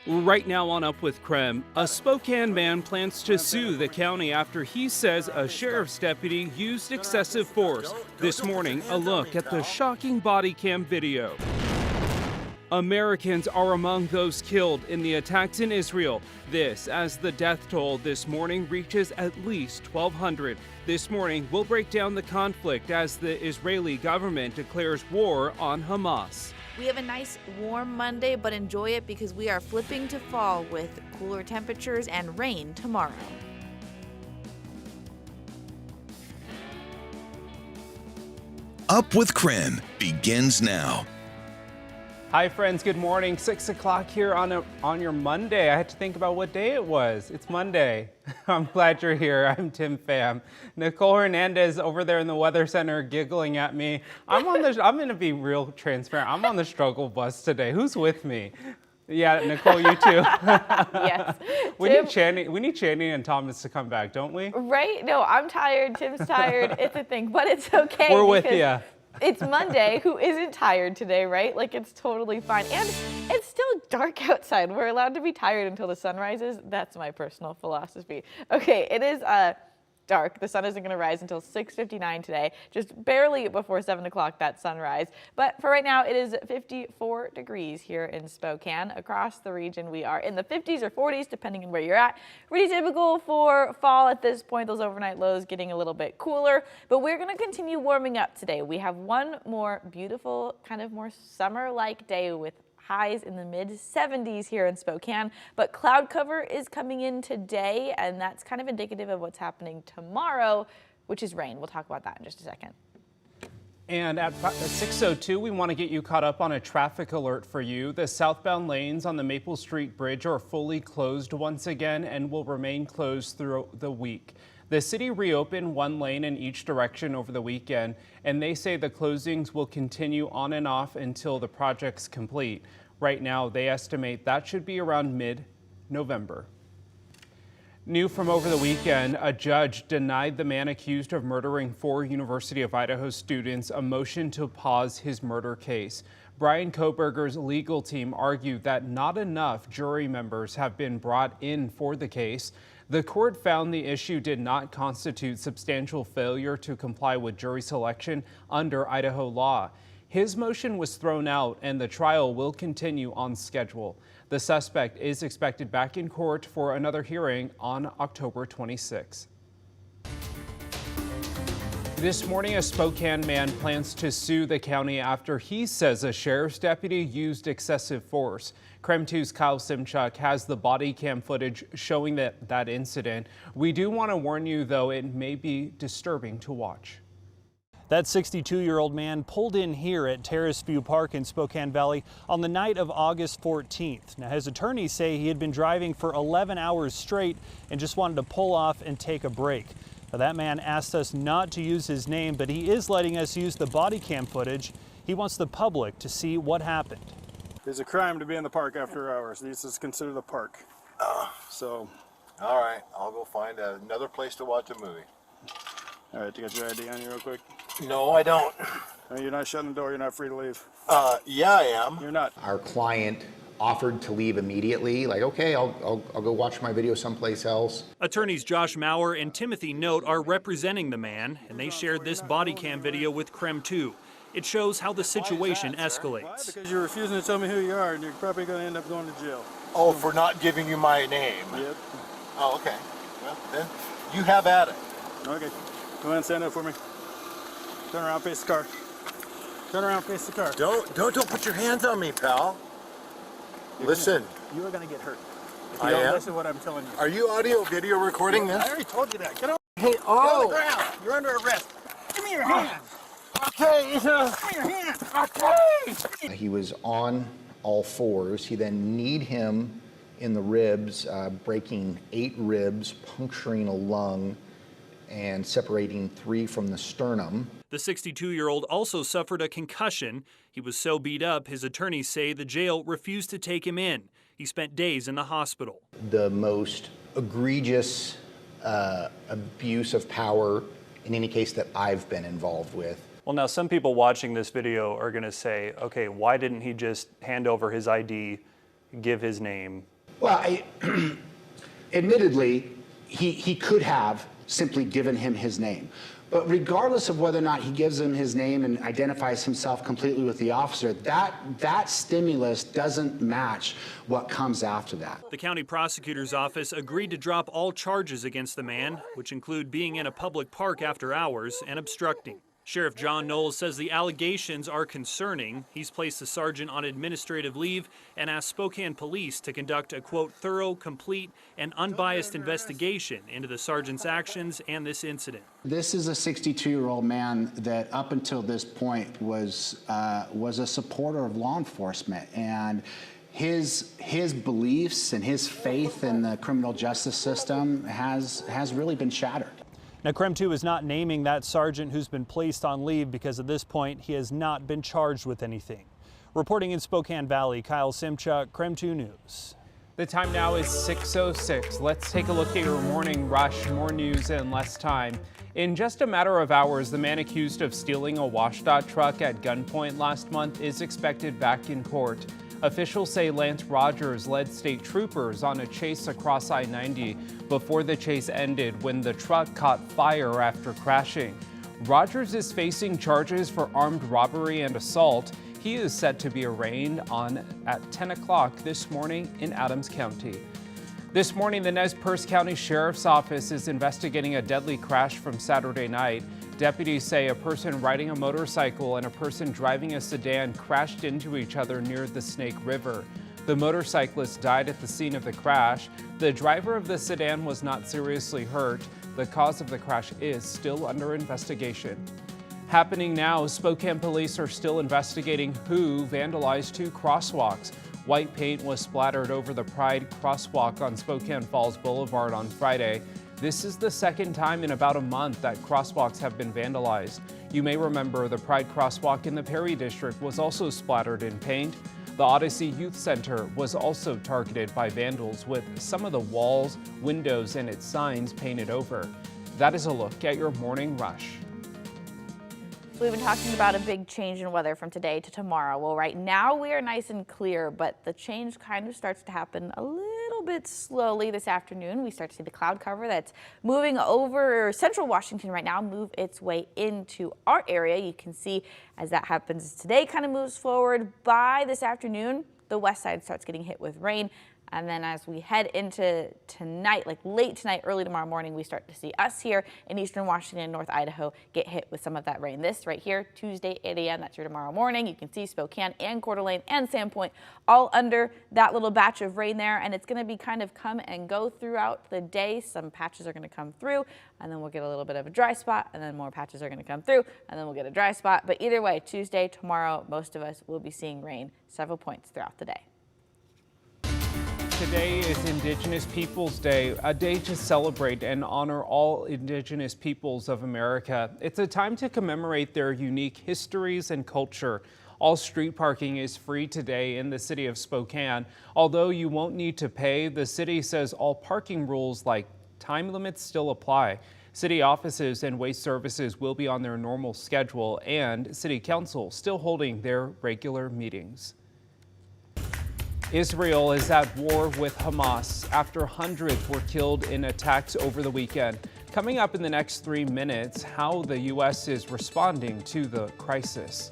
Right now on Up with KREM, a Spokane man plans to sue the county after he says a sheriff's deputy used excessive force. This morning, a look at the shocking body cam video. Americans are among those killed in the attacks in Israel. This as the death toll this morning reaches at least 1,200. This morning, we'll break down the conflict as the Israeli government declares war on Hamas. We have a nice warm Monday, but enjoy it because we are flipping to fall with cooler temperatures and rain tomorrow. Up with KREM begins now. Hi friends, good morning. 6 o'clock here on your Monday. I had to think about what day it was. It's Monday. I'm glad you're here. I'm Tim Pham. Nicole Hernandez over there in the Weather Center giggling at me. I'm going to be real transparent. I'm on the struggle bus today. Who's with me? Yeah, Nicole, you too. Yes. We need Channing and Thomas to come back, don't we? Right? No, I'm tired. Tim's tired. It's a thing, but it's okay. We're with you. It's Monday. Who isn't tired today, right? Like, it's totally fine. And it's still dark outside. We're allowed to be tired until the sun rises. That's my personal philosophy. Okay, it is dark. The sun isn't going to rise until 6:59 today, just barely before 7 o'clock that sunrise. But for right now, it is 54 degrees here in Spokane. Across the region, we are in the 50s or 40s, depending on where you're at. Pretty typical for fall at this point, those overnight lows getting a little bit cooler. But we're going to continue warming up today. We have one more beautiful, kind of more summer-like day with highs in the mid-70s here in Spokane, but cloud cover is coming in today, and that's kind of indicative of what's happening tomorrow, which is rain. We'll talk about that in just a second. And at 6:02, we want to get you caught up on a traffic alert for you. The southbound lanes on the Maple Street Bridge are fully closed once again and will remain closed through the week. The city reopened one lane in each direction over the weekend, and they say the closings will continue on and off until the project's complete. Right now, they estimate that should be around mid-November. New from over the weekend, a judge denied the man accused of murdering 4 University of Idaho students a motion to pause his murder case. Brian Koberger's legal team argued that not enough jury members have been brought in for the case. The court found the issue did not constitute substantial failure to comply with jury selection under Idaho law. His motion was thrown out and the trial will continue on schedule. The suspect is expected back in court for another hearing on October 26. This morning, a Spokane man plans to sue the county after he says a sheriff's deputy used excessive force. KREM 2's Kyle Simchuk has the body cam footage showing that incident. We do want to warn you, though, it may be disturbing to watch. That 62-year-old man pulled in here at Terrace View Park in Spokane Valley on the night of August 14th. Now, his attorneys say he had been driving for 11 hours straight and just wanted to pull off and take a break. Now, that man asked us not to use his name, but he is letting us use the body cam footage. He wants the public to see what happened. It's a crime to be in the park after hours. This is considered a park. So. All right, I'll go find another place to watch a movie. All right, you got your ID on you real quick? No, I don't. You're not shutting the door. You're not free to leave. Yeah, I am. You're not. Our client offered to leave immediately, like, okay, I'll go watch my video someplace else. Attorneys Josh Maurer and Timothy Note are representing the man, and they shared this body cam video with KREM 2. It shows how the situation escalates. Why? Because you're refusing to tell me who you are, and you're probably going to end up going to jail. Oh, for not giving you my name? Yep. Oh, okay. Well, then you have at it. Okay. Go ahead and stand up for me. Turn around, face the car. Turn around, face the car. Don't put your hands on me, pal. Listen. You are going to get hurt. If I you don't am? listen to what I'm telling you. Are you audio video recording this? I already told you that. Get on. Hey, Get on the ground. You're under arrest. Give me your hands. Okay. Give me your hands. Okay. He was on all fours. He then kneed him in the ribs, breaking 8 ribs, puncturing a lung, and separating 3 from the sternum. The 62-year-old also suffered a concussion. He was so beat up, his attorneys say the jail refused to take him in. He spent days in the hospital. The most egregious abuse of power in any case that I've been involved with. Well, now some people watching this video are going to say, okay, why didn't he just hand over his ID, give his name, Well, admittedly, he could have simply given him his name. But regardless of whether or not he gives him his name and identifies himself completely with the officer, that stimulus doesn't match what comes after that. The county prosecutor's office agreed to drop all charges against the man, which include being in a public park after hours and obstructing. Sheriff John Knowles says the allegations are concerning. He's placed the sergeant on administrative leave and asked Spokane police to conduct a, quote, thorough, complete, and unbiased investigation into the sergeant's actions and this incident. This is a 62-year-old man that up until this point was a supporter of law enforcement, and his beliefs and his faith in the criminal justice system has really been shattered. Now, KREM 2 is not naming that sergeant who's been placed on leave because at this point he has not been charged with anything. Reporting in Spokane Valley, Kyle Simchuk, KREM 2 News. The time now is 6:06. Let's take a look at your morning rush. More news in less time. In just a matter of hours, the man accused of stealing a WashDOT truck at gunpoint last month is expected back in court. Officials say Lance Rogers led state troopers on a chase across I-90 before the chase ended when the truck caught fire after crashing. Rogers is facing charges for armed robbery and assault. He is set to be arraigned at 10 o'clock this morning in Adams County. This morning, the Nez Perce County Sheriff's Office is investigating a deadly crash from Saturday night. Deputies say a person riding a motorcycle and a person driving a sedan crashed into each other near the Snake River. The motorcyclist died at the scene of the crash. The driver of the sedan was not seriously hurt. The cause of the crash is still under investigation. Happening now, Spokane police are still investigating who vandalized 2 crosswalks. White paint was splattered over the Pride crosswalk on Spokane Falls Boulevard on Friday. This is the second time in about a month that crosswalks have been vandalized. You may remember the Pride crosswalk in the Perry district was also splattered in paint. The Odyssey Youth Center was also targeted by vandals with some of the walls, windows, and its signs painted over. That is a look at your morning rush. We've been talking about a big change in weather from today to tomorrow. Well, right now we are nice and clear, but the change kind of starts to happen a little bit slowly this afternoon. We start to see the cloud cover that's moving over central Washington right now move its way into our area. You can see as that happens today kind of moves forward. By this afternoon, the west side starts getting hit with rain. And then as we head into tonight, like late tonight, early tomorrow morning, we start to see us here in eastern Washington and North Idaho get hit with some of that rain. This right here, Tuesday, 8 a.m., that's your tomorrow morning. You can see Spokane and Coeur d'Alene and Sandpoint all under that little batch of rain there. And it's going to be kind of come and go throughout the day. Some patches are going to come through, and then we'll get a little bit of a dry spot, and then more patches are going to come through, and then we'll get a dry spot. But either way, Tuesday, tomorrow, most of us will be seeing rain several points throughout the day. Today is Indigenous Peoples Day, a day to celebrate and honor all Indigenous peoples of America. It's a time to commemorate their unique histories and culture. All street parking is free today in the city of Spokane. Although you won't need to pay, the city says all parking rules like time limits still apply. City offices and waste services will be on their normal schedule, and City Council still holding their regular meetings. Israel is at war with Hamas after hundreds were killed in attacks over the weekend. Coming up in the next 3 minutes, how the U.S. is responding to the crisis.